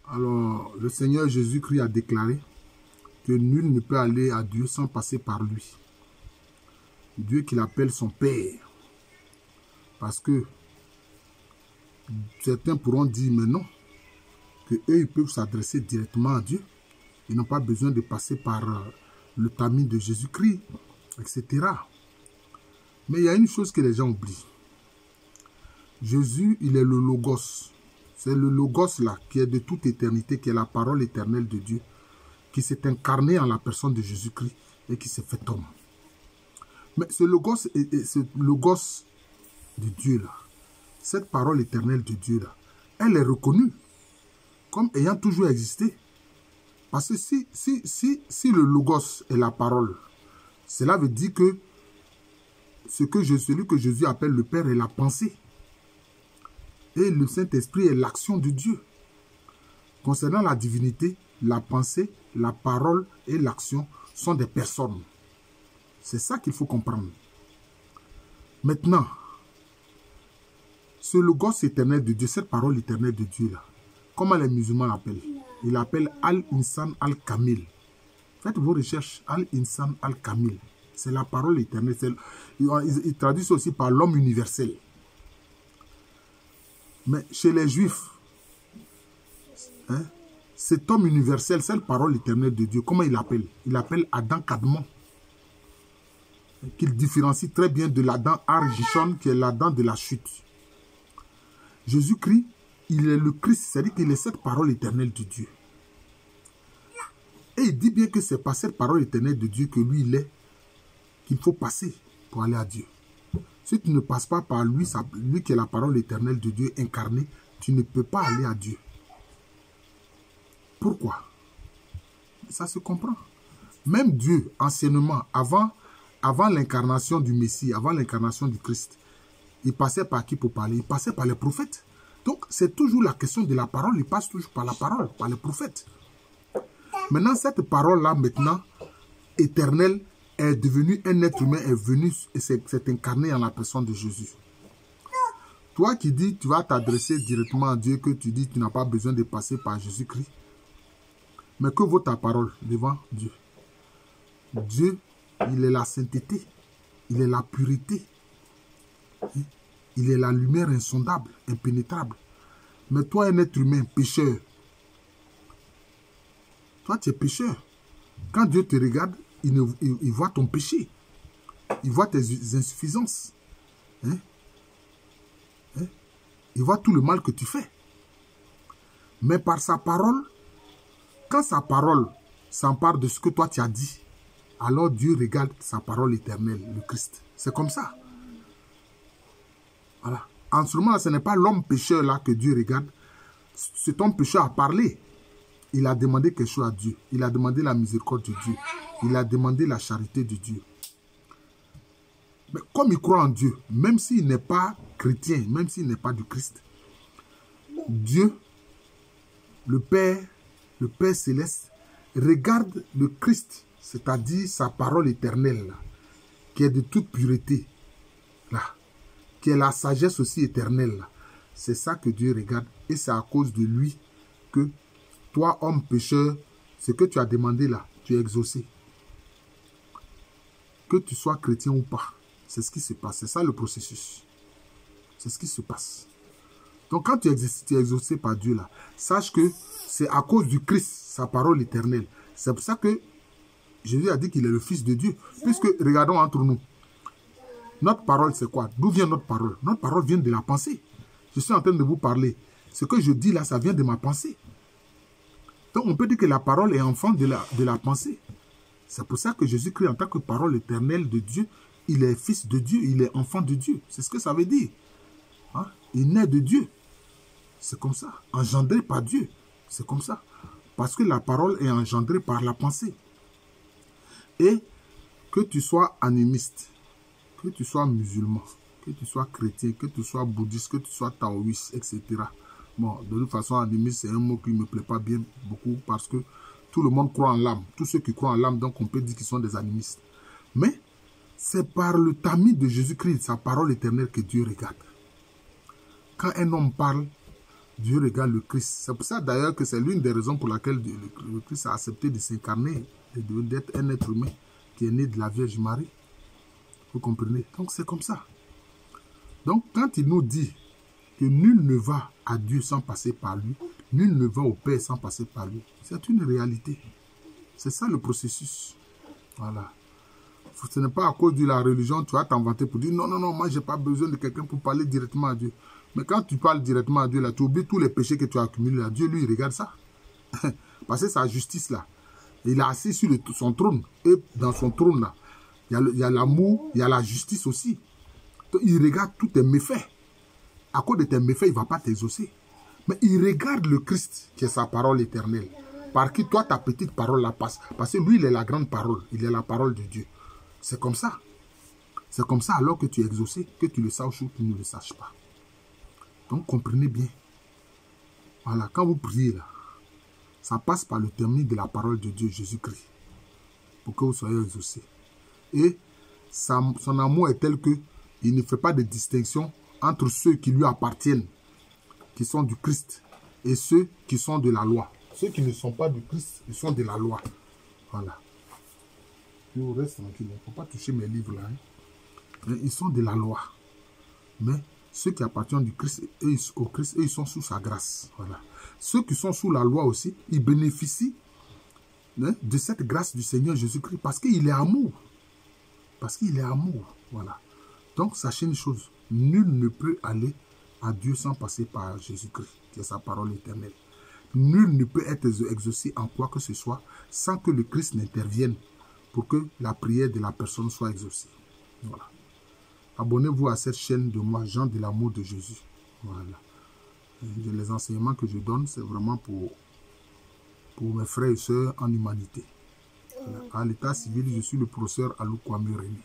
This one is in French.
Alors, le Seigneur Jésus-Christ a déclaré que nul ne peut aller à Dieu sans passer par lui. Dieu qu'il appelle son Père. Parce que certains pourront dire, mais non, que eux ils peuvent s'adresser directement à Dieu. Ils n'ont pas besoin de passer par le tamis de Jésus-Christ, etc. Mais il y a une chose que les gens oublient. Jésus, il est le Logos. C'est le Logos là, qui est de toute éternité, qui est la parole éternelle de Dieu, qui s'est incarné en la personne de Jésus-Christ et qui s'est fait homme. Mais ce Logos de Dieu là, cette parole éternelle de Dieu là, elle est reconnue comme ayant toujours existé. Parce que si le Logos est la parole, cela veut dire que celui que Jésus appelle le Père est la pensée. Et le Saint-Esprit est l'action de Dieu. Concernant la divinité, la pensée, la parole et l'action sont des personnes. C'est ça qu'il faut comprendre. Maintenant, ce Logos éternel de Dieu, cette parole éternelle de Dieu là, comment les musulmans l'appellent? Ils l'appellent Al-Insan Al-Kamil. Faites vos recherches, Al-Insan Al-Kamil. C'est la parole éternelle. Ils traduisent aussi par l'homme universel. Mais chez les Juifs, cet homme universel, cette parole éternelle de Dieu, comment il l'appelle? Il l'appelle Adam Kadmon, qu'il différencie très bien de l'Adam Argishon, qui est l'Adam de la chute. Jésus-Christ, il est le Christ, c'est-à-dire qu'il est cette parole éternelle de Dieu. Et il dit bien que c'est par cette parole éternelle de Dieu que lui, il est, qu'il faut passer pour aller à Dieu. Si tu ne passes pas par lui, lui qui est la parole éternelle de Dieu incarnée, tu ne peux pas aller à Dieu. Pourquoi? Ça se comprend. Même Dieu, anciennement, avant l'incarnation du Messie, avant l'incarnation du Christ, il passait par qui pour parler? Il passait par les prophètes. Donc, c'est toujours la question de la parole. Il passe toujours par la parole, par les prophètes. Maintenant, cette parole-là, maintenant, éternelle, est devenue un être humain, est venu et s'est incarné en la personne de Jésus. Toi qui dis, tu vas t'adresser directement à Dieu, que tu dis, tu n'as pas besoin de passer par Jésus-Christ. Mais que vaut ta parole devant Dieu? Dieu, il est la sainteté, il est la pureté, il est la lumière insondable, impénétrable. Mais toi, un être humain, pécheur, toi, tu es pécheur. Quand Dieu te regarde, il voit ton péché. Il voit tes insuffisances. Il voit tout le mal que tu fais. Mais par sa parole, quand sa parole s'empare de ce que toi tu as dit, alors Dieu regarde sa parole éternelle, le Christ. C'est comme ça. Voilà. En ce moment, ce n'est pas l'homme pécheur là que Dieu regarde. Cet homme pécheur a parlé. Il a demandé quelque chose à Dieu. Il a demandé la miséricorde de Dieu. Il a demandé la charité de Dieu. Mais comme il croit en Dieu, même s'il n'est pas chrétien, même s'il n'est pas du Christ, Dieu, le Père céleste, regarde le Christ, c'est-à-dire sa parole éternelle, là, qui est de toute pureté, là, qui est la sagesse aussi éternelle. C'est ça que Dieu regarde. Et c'est à cause de lui que toi, homme pécheur, ce que tu as demandé là, tu es exaucé. Que tu sois chrétien ou pas, c'est ce qui se passe. C'est ça le processus. C'est ce qui se passe. Donc quand tu es exaucé par Dieu là, sache que c'est à cause du Christ, sa parole éternelle. C'est pour ça que Jésus a dit qu'il est le Fils de Dieu. Puisque, regardons entre nous, notre parole c'est quoi? D'où vient notre parole? Notre parole vient de la pensée. Je suis en train de vous parler. Ce que je dis là, ça vient de ma pensée. Donc on peut dire que la parole est enfant de la pensée. C'est pour ça que Jésus-Christ, en tant que parole éternelle de Dieu, il est fils de Dieu, il est enfant de Dieu. C'est ce que ça veut dire. Hein? Il naît de Dieu. C'est comme ça. Engendré par Dieu. C'est comme ça. Parce que la parole est engendrée par la pensée. Et que tu sois animiste, que tu sois musulman, que tu sois chrétien, que tu sois bouddhiste, que tu sois taoïste, etc. Bon, de toute façon, animiste, c'est un mot qui ne me plaît pas bien beaucoup parce que tout le monde croit en l'âme. Tous ceux qui croient en l'âme, donc on peut dire qu'ils sont des animistes. Mais c'est par le tamis de Jésus-Christ, sa parole éternelle, que Dieu regarde. Quand un homme parle, Dieu regarde le Christ. C'est pour ça d'ailleurs que c'est l'une des raisons pour laquelle le Christ a accepté de s'incarner et d'être un être humain qui est né de la Vierge Marie. Vous comprenez? Donc c'est comme ça. Donc quand il nous dit que nul ne va à Dieu sans passer par lui, nul ne va au Père sans passer par lui, c'est une réalité. C'est ça le processus. Voilà. Ce n'est pas à cause de la religion, tu vas t'inventer pour dire non, non, non, moi je n'ai pas besoin de quelqu'un pour parler directement à Dieu. Mais quand tu parles directement à Dieu, là, tu oublies tous les péchés que tu as accumulés là. Dieu, lui, il regarde ça. Parce que sa justice là. Il est assis sur son trône. Et dans son trône là, il y a l'amour, il y a la justice aussi. Donc, il regarde tous tes méfaits. À cause de tes méfaits, il ne va pas t'exaucer. Mais il regarde le Christ, qui est sa parole éternelle. Par qui toi, ta petite parole la passe. Parce que lui, il est la grande parole. Il est la parole de Dieu. C'est comme ça. C'est comme ça alors que tu es exaucé, que tu le saches ou que tu ne le saches pas. Donc, comprenez bien. Voilà, quand vous priez là, ça passe par le terme de la parole de Dieu, Jésus-Christ, pour que vous soyez exaucés. Et son amour est tel que il ne fait pas de distinction entre ceux qui lui appartiennent, qui sont du Christ, et ceux qui sont de la loi. Ceux qui ne sont pas du Christ, ils sont de la loi. Voilà. Je reste tranquille, il ne faut pas toucher mes livres là. Hein. Ils sont de la loi. Mais ceux qui appartiennent au Christ, eux, ils sont sous sa grâce. Voilà. Ceux qui sont sous la loi aussi, ils bénéficient de cette grâce du Seigneur Jésus-Christ parce qu'il est amour. Parce qu'il est amour. Voilà. Donc, sachez une chose. Nul ne peut aller à Dieu sans passer par Jésus-Christ, qui est sa parole éternelle. Nul ne peut être exaucé en quoi que ce soit sans que le Christ n'intervienne pour que la prière de la personne soit exaucée. Voilà. Abonnez-vous à cette chaîne de moi, Jean de l'amour de Jésus. Voilà. Et les enseignements que je donne, c'est vraiment pour mes frères et sœurs en humanité. Voilà. À l'état civil, je suis le professeur Alou Kwame Rémy.